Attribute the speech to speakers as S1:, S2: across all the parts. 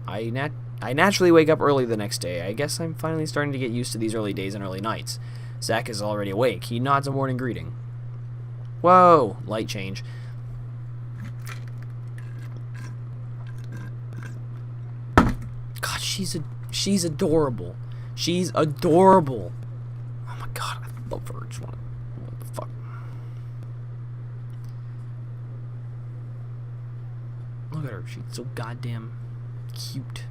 S1: I naturally wake up early the next day. I guess I'm finally starting to get used to these early days and early nights. Zach is already awake. He nods a morning greeting. Whoa! Light change. God, she's adorable. She's adorable. Oh my god, I love her. Just wanna, what the fuck? Look at her. She's so goddamn cute.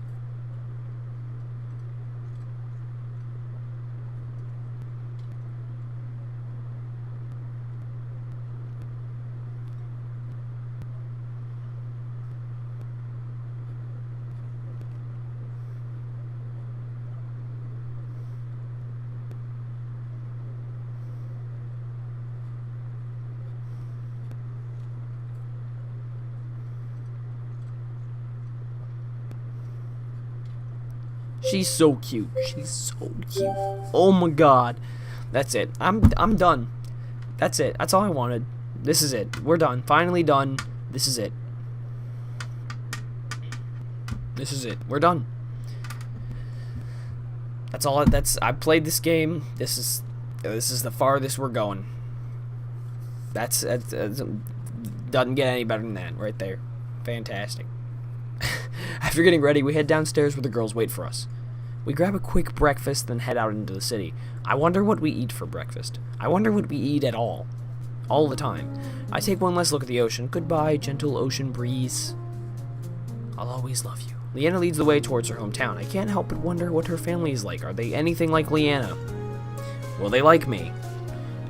S1: She's so cute. She's so cute. Oh my god. That's it. I'm done. That's it. That's all I wanted. This is it. We're done. Finally done. This is it. This is it. We're done. That's all. I played this game. This is the farthest we're going. That's doesn't get any better than that right there. Fantastic. After getting ready, we head downstairs where the girls wait for us. We grab a quick breakfast, then head out into the city. I wonder what we eat for breakfast. I wonder what we eat at all. All the time. I take one last look at the ocean. Goodbye, gentle ocean breeze. I'll always love you. Leanna leads the way towards her hometown. I can't help but wonder what her family is like. Are they anything like Leanna? Will they like me?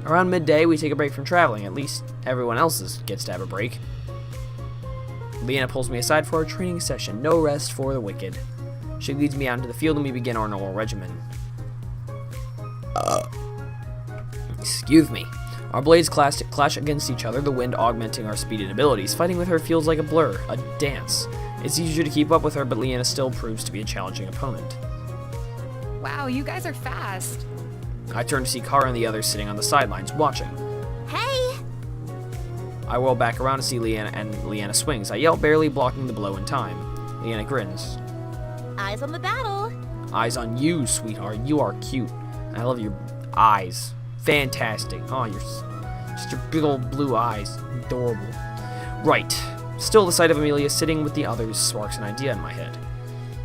S1: Around midday, we take a break from traveling. At least everyone else gets to have a break. Leanna pulls me aside for our training session. No rest for the wicked. She leads me out into the field and we begin our normal regimen. Excuse me. Our blades clash against each other, the wind augmenting our speed and abilities. Fighting with her feels like a blur, a dance. It's easier to keep up with her, but Leanna still proves to be a challenging opponent.
S2: Wow, you guys are fast.
S1: I turn to see Kara and the others sitting on the sidelines, watching.
S3: Hey!
S1: I whirl back around to see Leanna, and Leanna swings. I yell, barely blocking the blow in time. Leanna grins.
S3: Eyes on the battle.
S1: Eyes on you, sweetheart. You are cute. I love your eyes. Fantastic. Oh, you're just your big old blue eyes. Adorable. Right. Still, the sight of Amelia sitting with the others sparks an idea in my head.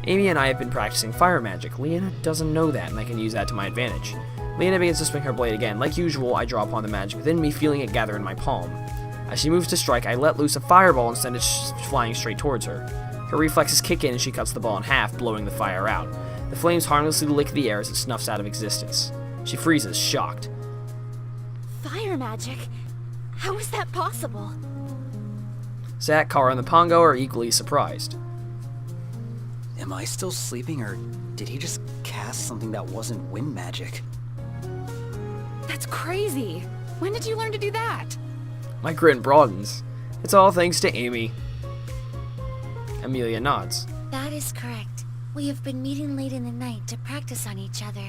S1: Amy and I have been practicing fire magic. Leanna doesn't know that, and I can use that to my advantage. Leanna begins to swing her blade again. Like usual, I draw upon the magic within me, feeling it gather in my palm. As she moves to strike, I let loose a fireball and send it flying straight towards her. Her reflexes kick in and she cuts the ball in half, blowing the fire out. The flames harmlessly lick the air as it snuffs out of existence. She freezes, shocked.
S3: Fire magic? How is that possible?
S1: Zach, Kara, and the Pongo are equally surprised.
S4: Am I still sleeping, or did he just cast something that wasn't wind magic?
S2: That's crazy. When did you learn to do that?
S1: My grin broadens. It's all thanks to Amy. Amelia nods.
S3: That is correct. We have been meeting late in the night to practice on each other.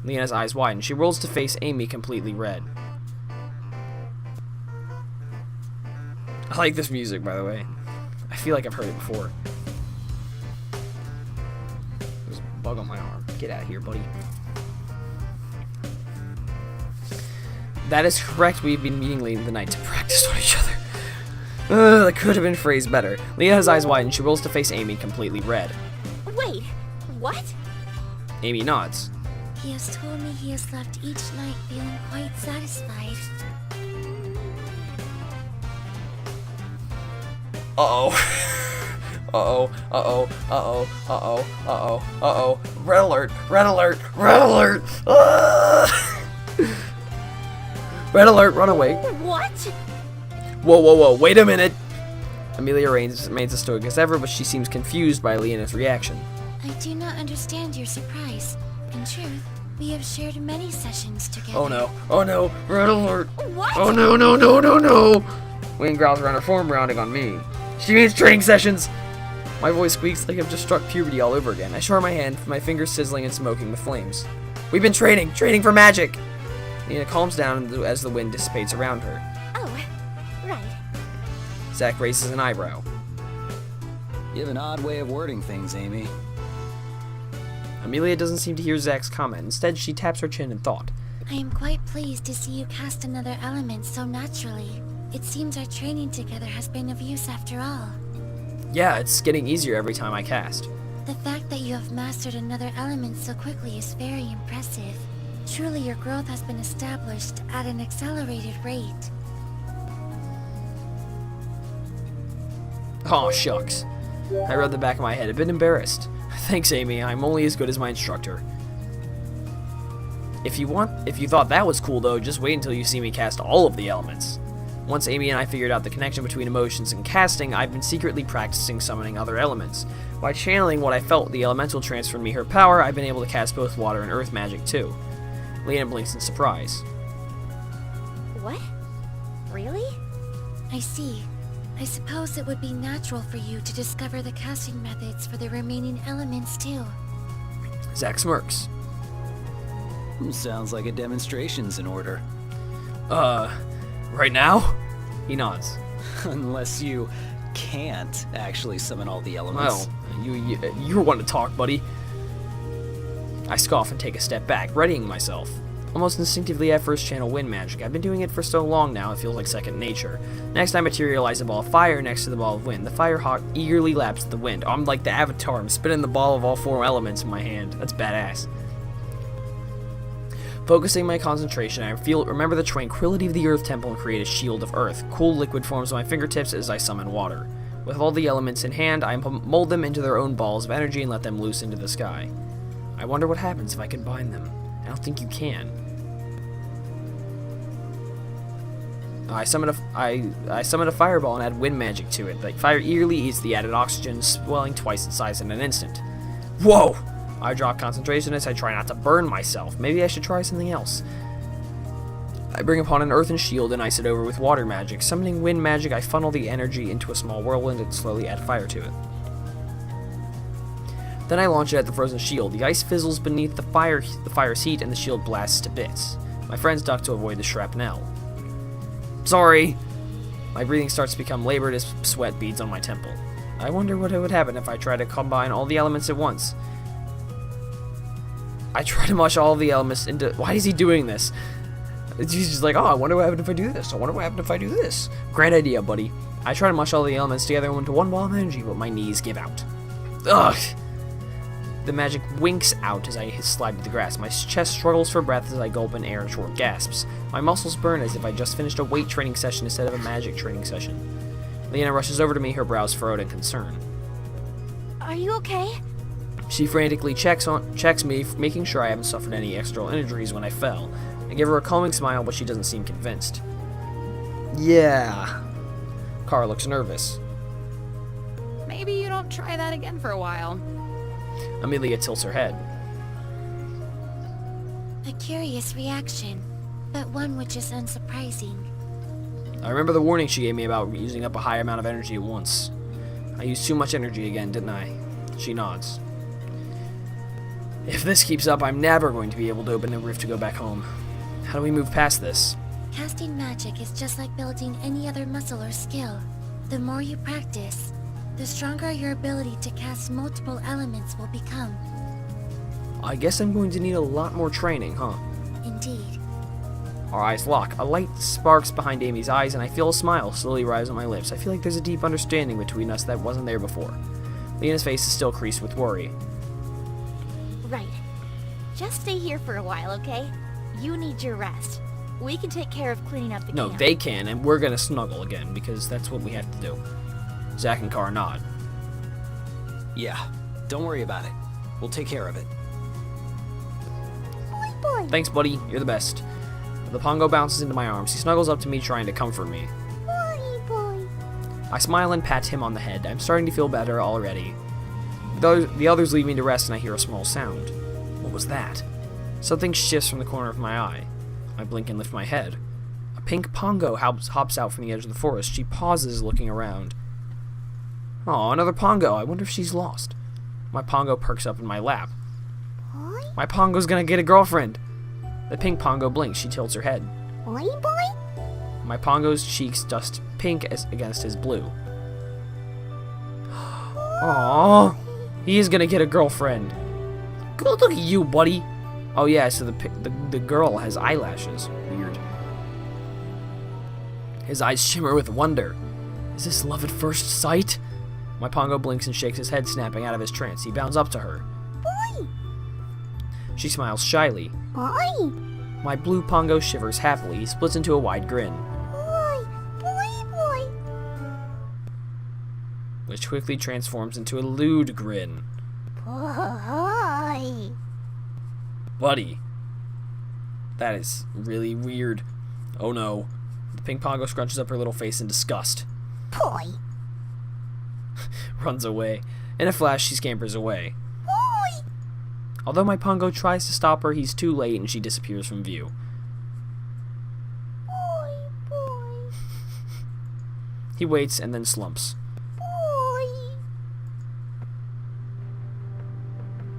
S1: Leanna's eyes widen. She rolls to face Amy, completely red. I like this music, by the way. I feel like I've heard it before. There's a bug on my arm. Get out of here, buddy. That is correct. We've been meeting late in the night to practice on each other. That could have been phrased better. Leanna's eyes widen. She rolls to face Amy, completely red.
S3: Wait, what?
S1: Amy nods.
S3: He has told me he has left each night feeling quite satisfied.
S1: Uh-oh. Uh-oh. Uh-oh. Uh-oh. Uh-oh. Uh-oh. Uh-oh. Red alert. Red alert. Red alert. Red alert. Run away.
S3: What?
S1: Whoa, whoa, whoa. Wait a minute. Amelia remains as stoic as ever, but she seems confused by Leanna's reaction.
S3: I do not understand your surprise. In truth, we have shared many sessions together.
S1: Oh no. Oh no. Red alert.
S3: What?
S1: Oh no, no, no, no, no. Wayne growls around her form, rounding on me. She means training sessions. My voice squeaks like I've just struck puberty all over again. I show her my hand, my fingers sizzling and smoking with flames. We've been training for magic. Leanna calms down as the wind dissipates around her.
S3: Oh, right.
S1: Zach raises an eyebrow.
S4: You have an odd way of wording things, Amy.
S1: Amelia doesn't seem to hear Zach's comment. Instead, she taps her chin in thought.
S3: I am quite pleased to see you cast another element so naturally. It seems our training together has been of use after all.
S1: Yeah, it's getting easier every time I cast.
S3: The fact that you have mastered another element so quickly is very impressive. Truly, your growth has been established at an accelerated rate.
S1: Aw, shucks. I rubbed the back of my head, a bit embarrassed. Thanks, Amy. I'm only as good as my instructor. If you thought that was cool, though, just wait until you see me cast all of the elements. Once Amy and I figured out the connection between emotions and casting, I've been secretly practicing summoning other elements. By channeling what I felt the elemental transferred me her power, I've been able to cast both water and earth magic, too. Lena blinks in surprise.
S3: What? Really? I see. I suppose it would be natural for you to discover the casting methods for the remaining elements, too.
S1: Zach smirks.
S4: Sounds like a demonstration's in order.
S1: Right now? He nods.
S4: Unless you can't actually summon all the elements.
S1: Well, you're one to talk, buddy. I scoff and take a step back, readying myself. Almost instinctively, I first channel wind magic. I've been doing it for so long now, it feels like second nature. Next, I materialize a ball of fire next to the ball of wind. The fire hawk eagerly laps at the wind. I'm like the Avatar. I'm spinning the ball of all four elements in my hand. That's badass. Focusing my concentration, I remember the tranquility of the Earth Temple and create a shield of earth. Cool liquid forms at my fingertips as I summon water. With all the elements in hand, I mold them into their own balls of energy and let them loose into the sky. I wonder what happens if I combine them. I don't think you can. I summon a fireball and add wind magic to it. The fire eagerly eats the added oxygen, swelling twice its size in an instant. Whoa! I drop concentration as I try not to burn myself. Maybe I should try something else. I bring upon an earthen shield and ice it over with water magic. Summoning wind magic, I funnel the energy into a small whirlwind and slowly add fire to it. Then I launch it at the frozen shield. The ice fizzles beneath the fire's heat and the shield blasts to bits. My friends duck to avoid the shrapnel. Sorry! My breathing starts to become labored as sweat beads on my temple. I wonder what would happen if I try to combine all the elements at once. I try to mush all of the elements into... Why is he doing this? He's just like, oh, I wonder what happened if I do this. I wonder what happened if I do this. Great idea, buddy. I try to mush all the elements together into one ball of energy, but my knees give out. Ugh! The magic winks out as I slide to the grass. My chest struggles for breath as I gulp in air in short gasps. My muscles burn as if I just finished a weight training session instead of a magic training session. Lena rushes over to me, her brows furrowed in concern.
S3: Are you okay?
S1: She frantically checks me, making sure I haven't suffered any external injuries when I fell. I give her a calming smile, but she doesn't seem convinced. Yeah. Kara looks nervous.
S2: Maybe you don't try that again for a while.
S1: Amelia tilts her head.
S3: A curious reaction, but one which is unsurprising.
S1: I remember the warning she gave me about using up a high amount of energy at once. I used too much energy again, didn't I? She nods. If this keeps up, I'm never going to be able to open the rift to go back home. How do we move past this?
S3: Casting magic is just like building any other muscle or skill. The more you practice, the stronger your ability to cast multiple elements will become.
S1: I guess I'm going to need a lot more training, huh?
S3: Indeed.
S1: Our eyes lock. A light sparks behind Amy's eyes, and I feel a smile slowly rise on my lips. I feel like there's a deep understanding between us that wasn't there before. Lena's face is still creased with worry.
S5: Right. Just stay here for a while, okay? You need your rest. We can take care of cleaning up the
S1: No,
S5: camp.
S1: they can, and we're gonna snuggle again, because that's what we have to do. Zach and Kara nod.
S4: Yeah, don't worry about it. We'll take care of it.
S5: Boy.
S1: Thanks, buddy. You're the best. The Pongo bounces into my arms. He snuggles up to me, trying to comfort me.
S5: Boy.
S1: I smile and pat him on the head. I'm starting to feel better already. The others leave me to rest, and I hear a small sound. What was that? Something shifts from the corner of my eye. I blink and lift my head. A pink Pongo hops out from the edge of the forest. She pauses, looking around. Oh, another Pongo. I wonder if she's lost. My Pongo perks up in my lap.
S5: Boy.
S1: My Pongo's gonna get a girlfriend. The pink Pongo blinks. She tilts her head.
S5: Boy.
S1: My Pongo's cheeks dust pink against his blue. Aww. He is gonna get a girlfriend. Look at you, buddy. Oh yeah, so the girl has eyelashes. Weird. His eyes shimmer with wonder. Is this love at first sight? My Pongo blinks and shakes his head, snapping out of his trance. He bounds up to her.
S5: Boy!
S1: She smiles shyly.
S5: Boy!
S1: My blue Pongo shivers happily. He splits into a wide grin,
S5: Boy! Boy!
S1: which quickly transforms into a lewd grin.
S5: Boy!
S1: Buddy. That is really weird. Oh no. The pink Pongo scrunches up her little face in disgust.
S5: Boy!
S1: Runs away. In a flash, she scampers away.
S5: Boy!
S1: Although my Pongo tries to stop her, he's too late and she disappears from view.
S5: Boy!
S1: He waits and then slumps.
S5: Boy!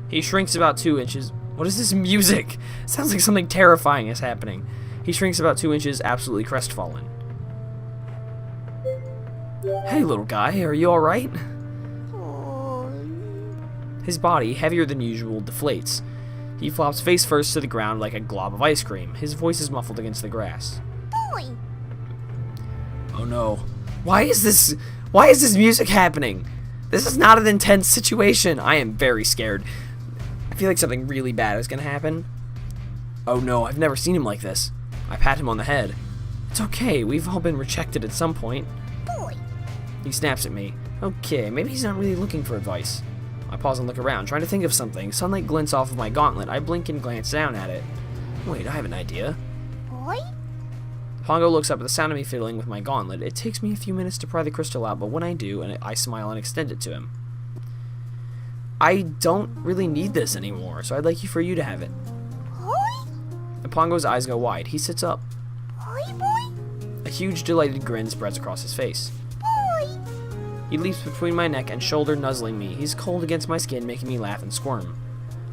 S1: He shrinks about 2 inches. What is this music? Sounds like something terrifying is happening. He shrinks about 2 inches, absolutely crestfallen. Hey, little guy, are you alright? His body, heavier than usual, deflates. He flops face first to the ground like a glob of ice cream. His voice is muffled against the grass.
S5: Boy!
S1: Oh no. Why is this music happening? This is not an intense situation. I am very scared. I feel like something really bad is gonna happen. Oh no, I've never seen him like this. I pat him on the head. It's okay, we've all been rejected at some point.
S5: Boy!
S1: He snaps at me. Okay, maybe he's not really looking for advice. I pause and look around, trying to think of something. Sunlight glints off of my gauntlet. I blink and glance down at it. Wait, I have an idea.
S5: Boy?
S1: Pongo looks up at the sound of me fiddling with my gauntlet. It takes me a few minutes to pry the crystal out, but when I do, I smile and extend it to him. I don't really need this anymore, so I'd like for you to have it.
S5: Boy?
S1: The Pongo's eyes go wide. He sits up.
S5: Boy?
S1: A huge, delighted grin spreads across his face.
S5: Boy!
S1: He leaps between my neck and shoulder, nuzzling me. He's cold against my skin, making me laugh and squirm.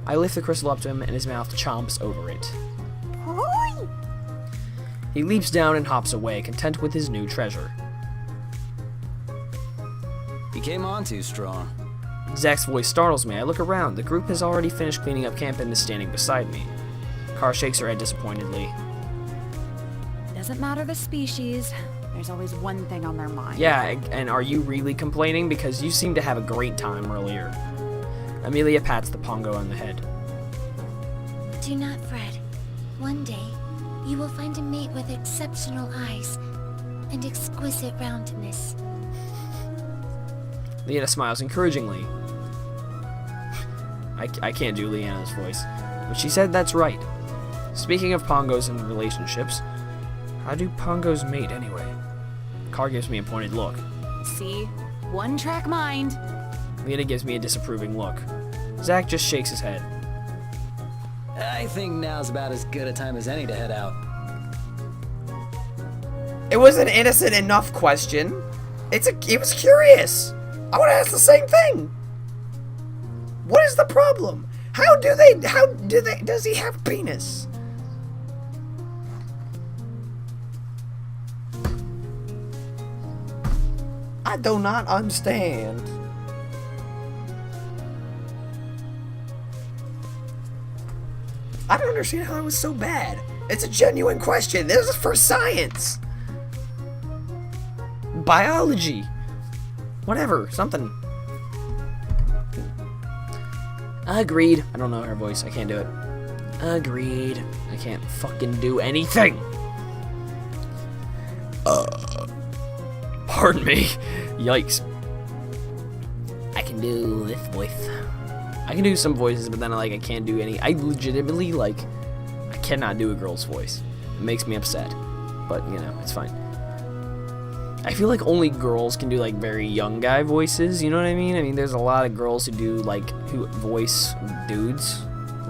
S1: I lift the crystal up to him, and his mouth chomps over it.
S5: Boy!
S1: He leaps down and hops away, content with his new treasure.
S4: He came on too strong.
S1: Zach's voice startles me. I look around. The group has already finished cleaning up camp and is standing beside me. Car shakes her head disappointedly.
S2: Doesn't matter the species. There's always one thing on their mind.
S1: Yeah, and are you really complaining? Because you seemed to have a great time earlier. Amelia pats the Pongo on the head.
S3: Do not fret. One day, you will find a mate with exceptional eyes and exquisite roundness.
S1: Leanna smiles encouragingly. I can't do Leanna's voice, but she said that's right. Speaking of Pongos and relationships, how do Pongos mate anyway? Car gives me a pointed look.
S2: See? One-track mind.
S1: Leanna gives me a disapproving look. Zach just shakes his head.
S4: I think now's about as good a time as any to head out.
S1: It was an innocent enough question. It was curious. I want to ask the same thing. What is the problem? Does he have a penis? I do not understand. I don't understand how it was so bad. It's a genuine question. This is for science. Biology. Whatever, something. Agreed. I don't know her voice. I can't do it. Agreed. I can't fucking do anything. Pardon me. Yikes. I can do this voice. I can do some voices, but then I can't do any. I legitimately I cannot do a girl's voice. It makes me upset. But, it's fine. I feel like only girls can do very young guy voices, you know what I mean? I mean, there's a lot of girls who do who voice dudes.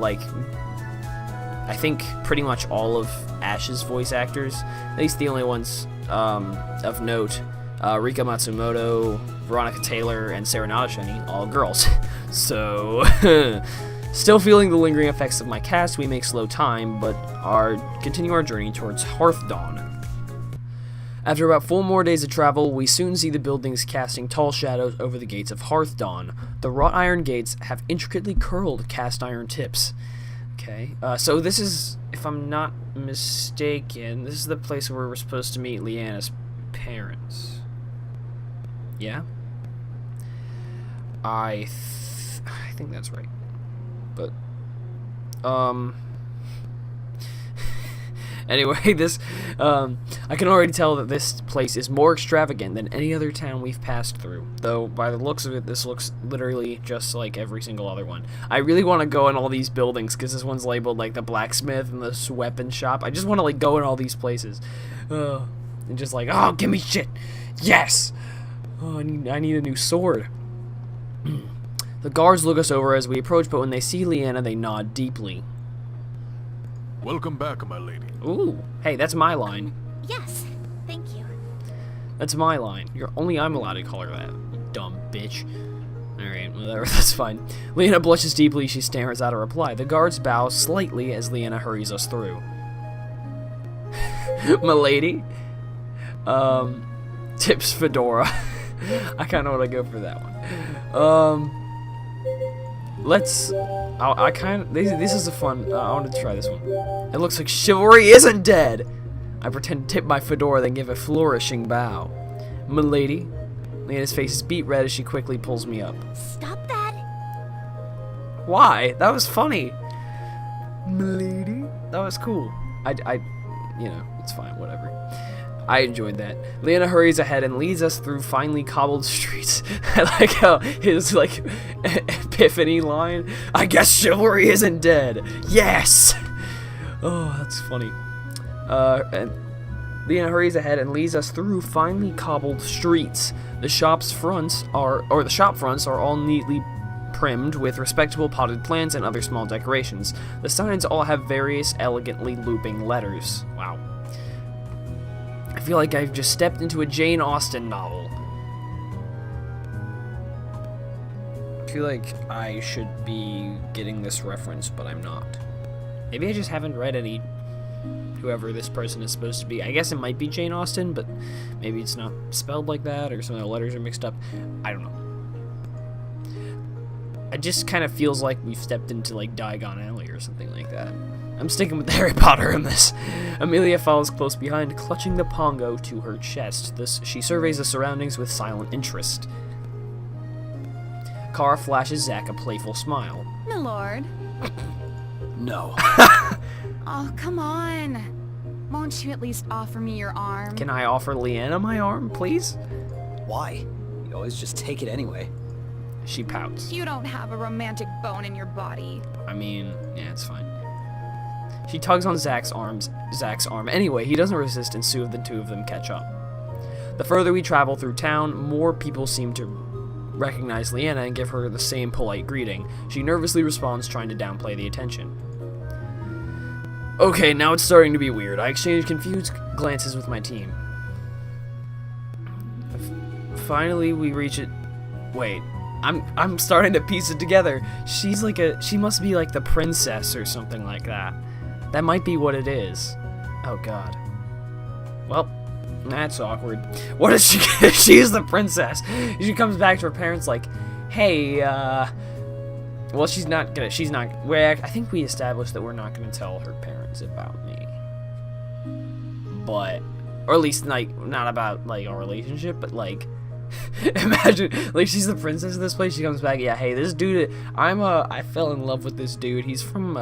S1: I think pretty much all of Ash's voice actors, at least the only ones of note, Rika Matsumoto, Veronica Taylor, and Sarah Nadashini, all girls. So, still feeling the lingering effects of my cast, we make slow time, but continue our journey towards Hearth Dawn. After about 4 more days of travel, we soon see the buildings casting tall shadows over the gates of Hearthdawn. The wrought iron gates have intricately curled cast iron tips. Okay, so this is, if I'm not mistaken, this is the place where we're supposed to meet Leanna's parents. Yeah? I think that's right. But, anyway, this, I can already tell that this place is more extravagant than any other town we've passed through. Though, by the looks of it, this looks literally just like every single other one. I really want to go in all these buildings, because this one's labeled, like, the blacksmith and the weapon shop. I just want to, like, go in all these places. And just like, oh, give me shit! Yes! Oh, I need a new sword. The guards look us over as we approach, but when they see Leanna, they nod deeply.
S6: Welcome back, my lady.
S1: Ooh, hey, that's my line.
S5: Yes, thank you.
S1: That's my line. Only I'm allowed to call her that, you dumb bitch. Alright, whatever, that's fine. Leanna blushes deeply, she stammers out a reply. The guards bow slightly as Leanna hurries us through. My lady? Tips fedora. I kinda wanna go for that one. Let's... This is a fun... I want to try this one. It looks like chivalry isn't dead! I pretend to tip my fedora, then give a flourishing bow. Milady? Leanna's face is beet red as she quickly pulls me up.
S5: Stop that!
S1: Why? That was funny! Milady? That was cool. You know, it's fine, whatever. I enjoyed that. Leanna hurries ahead and leads us through finely cobbled streets. I like how his, like, epiphany line, I guess chivalry isn't dead. Yes! Oh, that's funny. And Leanna hurries ahead and leads us through finely cobbled streets. The shop fronts are all neatly trimmed with respectable potted plants and other small decorations. The signs all have various elegantly looping letters. Wow. I feel like I've just stepped into a Jane Austen novel. I feel like I should be getting this reference, but I'm not. Maybe I just haven't read any whoever this person is supposed to be. I guess it might be Jane Austen, but maybe it's not spelled like that, or some of the letters are mixed up. I don't know. It just kind of feels like we've stepped into, like, Diagon Alley or something like that. I'm sticking with Harry Potter in this. Amelia follows close behind, clutching the pongo to her chest. She surveys the surroundings with silent interest. Kara flashes Zack a playful smile.
S2: My lord.
S4: No.
S2: Oh, come on. Won't you at least offer me your arm?
S1: Can I offer Leanna my arm, please?
S4: Why? You always just take it anyway.
S1: She pouts.
S2: You don't have a romantic bone in your body.
S1: I mean, yeah, it's fine. She tugs on Zack's arm. Anyway, he doesn't resist, and soon the two of them catch up. The further we travel through town, more people seem to recognize Leanna and give her the same polite greeting. She nervously responds, trying to downplay the attention. Okay, now it's starting to be weird. I exchange confused glances with my team. Finally, we reach it. Wait, I'm starting to piece it together. She must be like the princess or something like that. That might be what it is. Oh god. Well, that's awkward. What is she? She's the princess. She comes back to her parents like, hey, well, she's not. I think we established that we're not gonna tell her parents about me. But, or at least, like, not about, like, our relationship, but, like, imagine, like, she's the princess of this place, she comes back, yeah, hey, this dude, I fell in love with this dude, he's from,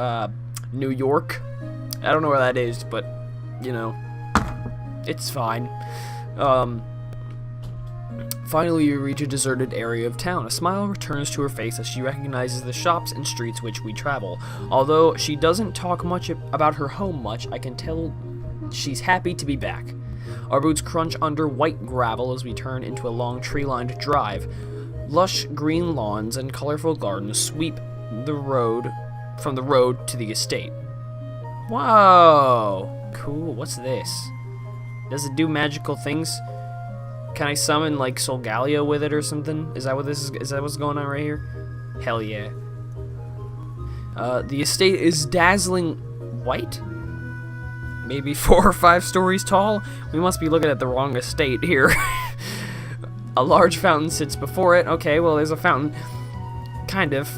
S1: New York. I don't know where that is, but, you know, it's fine. Finally, we reach a deserted area of town. A smile returns to her face as she recognizes the shops and streets which we travel. Although she doesn't talk much about her home I can tell she's happy to be back. Our boots crunch under white gravel as we turn into a long tree-lined drive. Lush green lawns and colorful gardens sweep the road from the road to the estate. Whoa! Cool, what's this? Does it do magical things? Can I summon, like, Solgaleo with it or something? Is that what this is? Is that what's going on right here? Hell yeah. The estate is dazzling white? maybe 4 or 5 stories tall. We must be looking at the wrong estate here. A large fountain sits before it. Okay, well, there's a fountain. Kind of.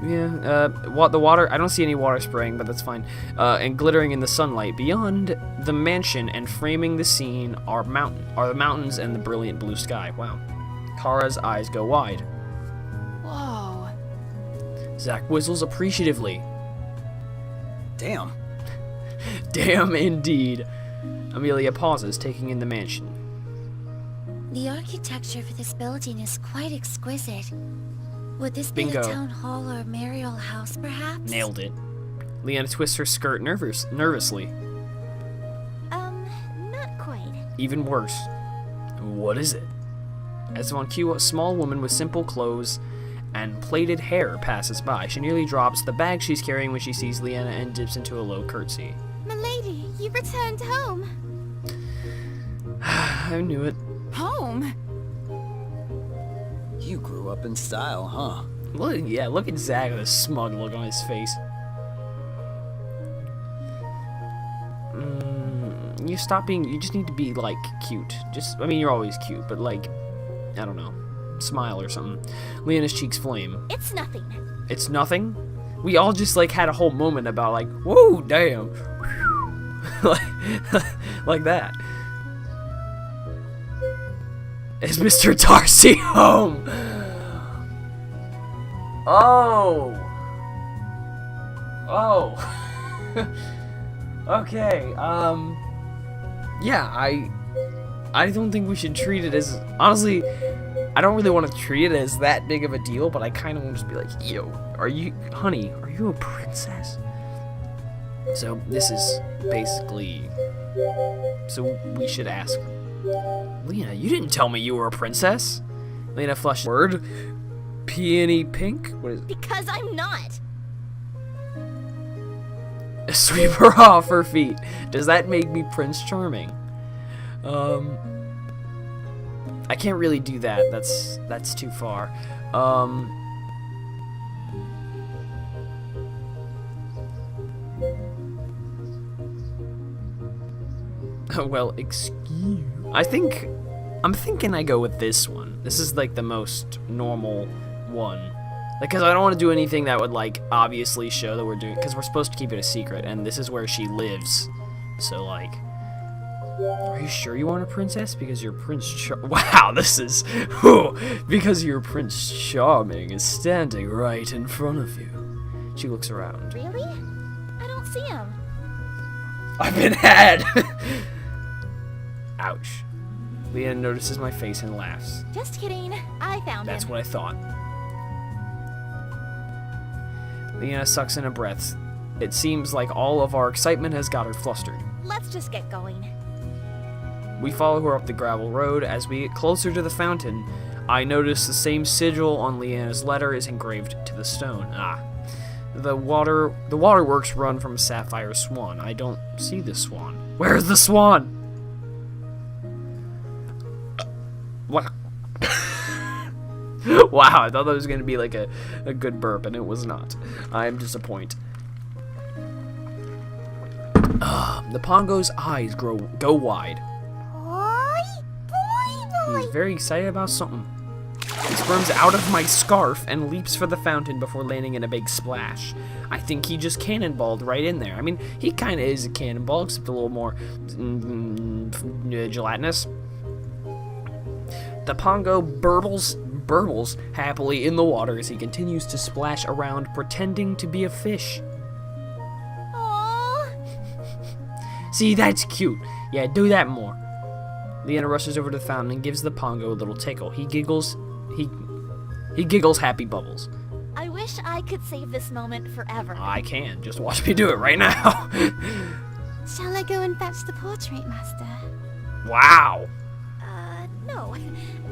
S1: Yeah, the water, I don't see any water spraying, but that's fine. And glittering in the sunlight. Beyond the mansion and framing the scene are the mountains and the brilliant blue sky. Wow. Kara's eyes go wide.
S2: Whoa.
S1: Zack whistles appreciatively.
S4: Damn.
S1: Damn indeed. Amelia pauses, taking in the mansion.
S3: The architecture for this building is quite exquisite. Would this be
S1: Bingo.
S3: the town hall or Mariel house, perhaps?
S1: Nailed it. Leanna twists her skirt nervously.
S5: Not quite.
S1: Even worse. What is it? As on cue, a small woman with simple clothes and plaited hair passes by. She nearly drops the bag she's carrying when she sees Leanna and dips into a low curtsy.
S5: Milady, you've returned home.
S1: I knew it.
S2: Home?
S4: You grew up in style, huh?
S1: Look at Zack with a smug look on his face. You just need to be, like, cute. I mean, you're always cute, but, like, I don't know, smile or something. Leanna's cheeks flame.
S5: It's nothing.
S1: It's nothing? We all just, like, had a whole moment about, like, whoa, damn. like that. Is Mr. Darcy home? Oh. Okay, yeah, I don't think we should treat it as, honestly, I don't really want to treat it as that big of a deal, but I kind of want to just be like, yo, honey, are you a princess? So, this is basically, so we should ask, Lena, you didn't tell me you were a princess. Lena flushed word. Peony pink? What is it?
S5: Because I'm not.
S1: Sweep her off her feet. Does that make me Prince Charming? I can't really do that. That's too far. Well, excuse. I'm thinking I go with this one. This is like the most normal one. Because I don't want to do anything that would, like, obviously show that we're doing, because we're supposed to keep it a secret, and this is where she lives. So, like, are you sure you want a princess? Because your wow, this is, because your Prince Charming is standing right in front of you. She looks around.
S5: Really? I don't see him.
S1: I've been had! Ouch. Leanna notices my face and laughs.
S5: Just kidding. I found
S1: That's
S5: him.
S1: what I thought. Leanna sucks in a breath. It seems like all of our excitement has got her flustered.
S5: Let's just get going.
S1: We follow her up the gravel road. As we get closer to the fountain, I notice the same sigil on Leanna's letter is engraved to the stone. The waterworks run from Sapphire Swan. I don't see the swan. Where's the swan? Wow. Wow, I thought that was going to be like a good burp, and it was not. I am disappointed. The Pongo's eyes go wide. He's very excited about something. He squirms out of my scarf and leaps for the fountain before landing in a big splash. I think he just cannonballed right in there. I mean, he kind of is a cannonball, except a little more gelatinous. The Pongo burbles happily in the water as he continues to splash around, pretending to be a fish.
S5: Aww.
S1: See, that's cute. Yeah, do that more. Leanna rushes over to the fountain and gives the Pongo a little tickle. He giggles. He giggles happy bubbles.
S5: I wish I could save this moment forever.
S1: I can. Just watch me do it right now.
S5: Shall I go and fetch the portrait master?
S1: Wow.
S5: No.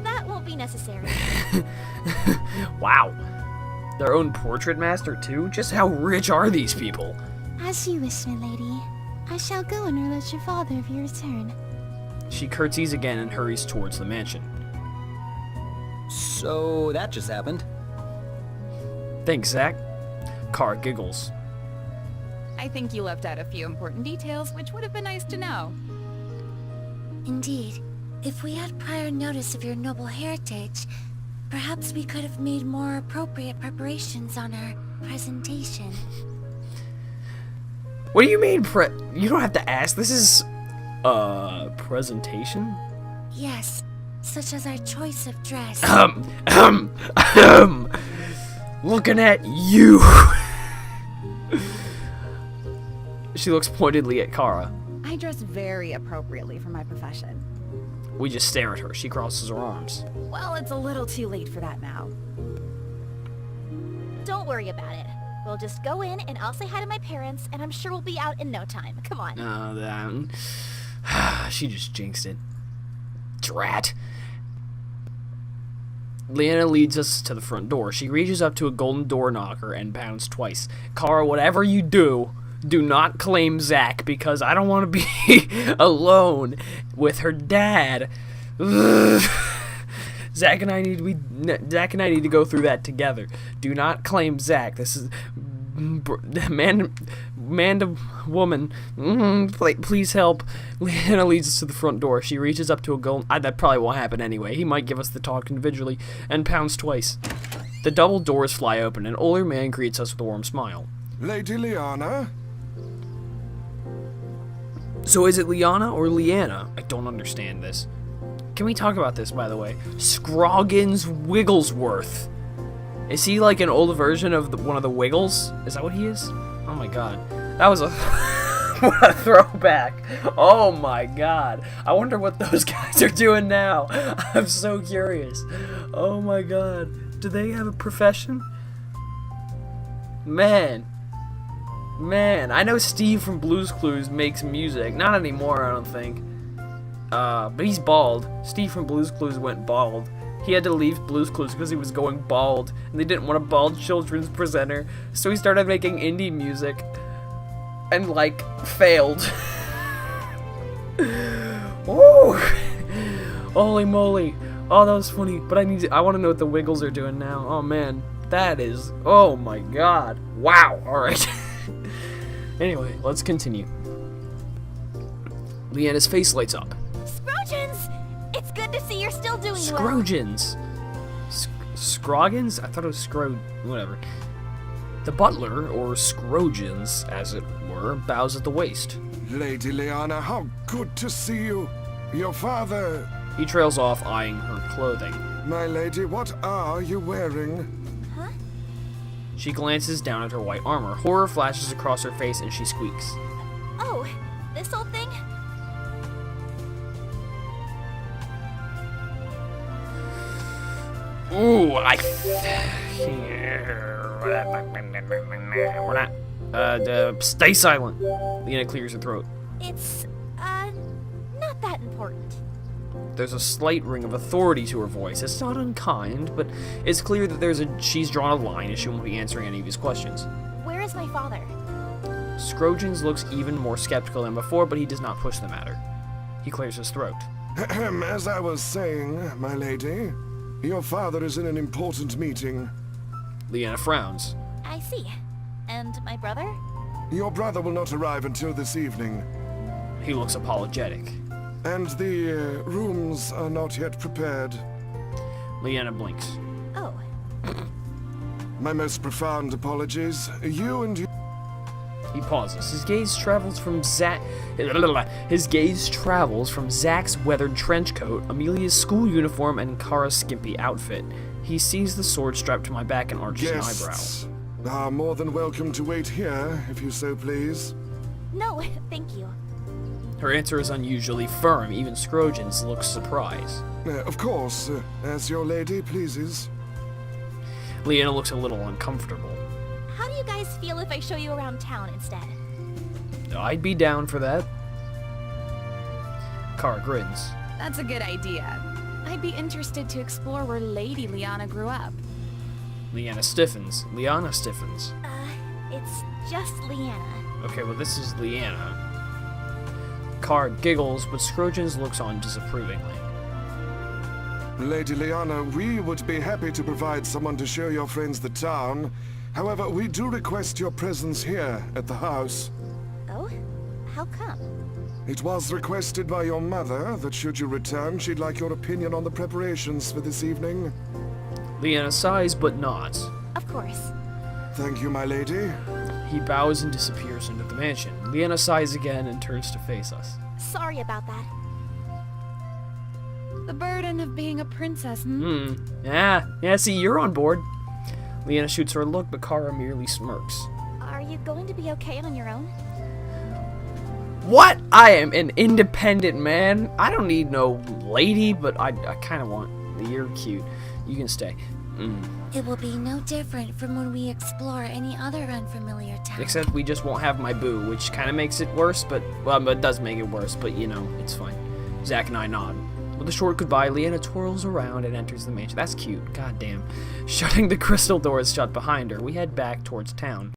S5: That won't be necessary.
S1: Wow. Their own portrait master, too? Just how rich are these people?
S5: As you wish, my lady. I shall go and alert your father of your return.
S1: She curtsies again and hurries towards the mansion.
S4: So, that just happened.
S1: Thanks, Zack. Kara giggles.
S2: I think you left out a few important details, which would have been nice to know.
S3: Indeed. If we had prior notice of your noble heritage, perhaps we could have made more appropriate preparations on our presentation.
S1: What do you mean, you don't have to ask. This is, presentation?
S3: Yes, such as our choice of dress.
S1: Looking at you. She looks pointedly at Kara.
S2: I dress very appropriately for my profession.
S1: We just stare at her. She crosses her arms.
S2: Well, it's a little too late for that now.
S5: Don't worry about it. We'll just go in and I'll say hi to my parents, and I'm sure we'll be out in no time. Come on.
S1: She just jinxed it. Drat. Leanna leads us to the front door. She reaches up to a golden door knocker and pounds twice. Kara, whatever you do, do not claim Zach, because I don't want to be alone with her dad. Zach and I need to go through that together. Do not claim Zach. This is man to woman. Please help. Leanna leads us to the front door. She reaches up to a golden. That probably won't happen anyway. He might give us the talk individually, and pounds twice. The double doors fly open. An older man greets us with a warm smile.
S7: Lady Liana?
S1: So is it Liana or Leanna? I don't understand this. Can we talk about this, by the way? Scroggins Wigglesworth. Is he like an old version of one of the Wiggles? Is that what he is? Oh my god. That was a what a throwback. Oh my god. I wonder what those guys are doing now. I'm so curious. Oh my god. Do they have a profession? Man, I know Steve from Blue's Clues makes music. Not anymore, I don't think. But he's bald. Steve from Blue's Clues went bald. He had to leave Blue's Clues because he was going bald, and they didn't want a bald children's presenter, so he started making indie music, and, like, failed. Woo! Holy moly. Oh, that was funny, but I want to know what the Wiggles are doing now. Oh, man. That is, oh my god. Wow. Alright. Anyway, let's continue. Leanna's face lights up.
S5: Scroggins! It's good to see you're still doing well.
S1: Scroggins. Scroggins? I thought it was whatever. The butler, or Scroggins, as it were, bows at the waist.
S7: Lady Liana, how good to see you. Your father...
S1: He trails off, eyeing her clothing.
S7: My lady, what are you wearing?
S5: Huh?
S1: She glances down at her white armor. Horror flashes across her face and she squeaks.
S5: Oh, this old thing?
S1: Ooh, we're not. Stay silent. Leanna clears her throat.
S5: It's, not that important.
S1: There's a slight ring of authority to her voice. It's not unkind, but it's clear that she's drawn a line and she won't be answering any of his questions.
S5: Where is my father?
S1: Scroggins looks even more skeptical than before, but he does not push the matter. He clears his throat.
S7: As I was saying, my lady, your father is in an important meeting.
S1: Leanna frowns.
S5: I see. And my brother?
S7: Your brother will not arrive until this evening.
S1: He looks apologetic.
S7: And the rooms are not yet prepared.
S1: Leanna blinks.
S5: Oh.
S1: My
S7: most profound apologies. You and you...
S1: He pauses. His gaze travels from Zach's weathered trench coat, Amelia's school uniform, and Kara's skimpy outfit. He sees the sword strapped to my back and arches an eyebrow.
S7: Guests are more than welcome to wait here, if you so please.
S5: No, thank you.
S1: Her answer is unusually firm. Even Scroggins looks surprised.
S7: Of course, as your lady pleases.
S1: Leanna looks a little uncomfortable.
S5: How do you guys feel if I show you around town instead?
S1: I'd be down for that. Kara grins.
S2: That's a good idea. I'd be interested to explore where Lady Liana grew up.
S1: Leanna stiffens. Liana stiffens.
S5: It's just Leanna.
S1: Okay, well this is Leanna. Kara giggles, but Scroggins looks on disapprovingly.
S7: Lady Liana, we would be happy to provide someone to show your friends the town. However, we do request your presence here at the house.
S5: Oh? How come?
S7: It was requested by your mother that should you return, she'd like your opinion on the preparations for this evening.
S1: Leanna sighs but nods.
S5: Of course.
S7: Thank you, my lady.
S1: He bows and disappears into the mansion. Leanna sighs again and turns to face us.
S5: Sorry about that.
S2: The burden of being a princess, hmm?
S1: Yeah, see, you're on board. Leanna shoots her a look, but Kara merely smirks.
S5: Are you going to be okay on your own?
S1: What? I am an independent man. I don't need no lady, but I kind of want... You're cute. You can stay.
S3: It will be no different from when we explore any other unfamiliar town.
S1: Except we just won't have my boo, which kind of makes it worse, but... Well, it does make it worse, but, you know, it's fine. Zack and I nod. With a short goodbye, Leanna twirls around and enters the mansion. That's cute. God damn. Shutting the crystal doors shut behind her, we head back towards town.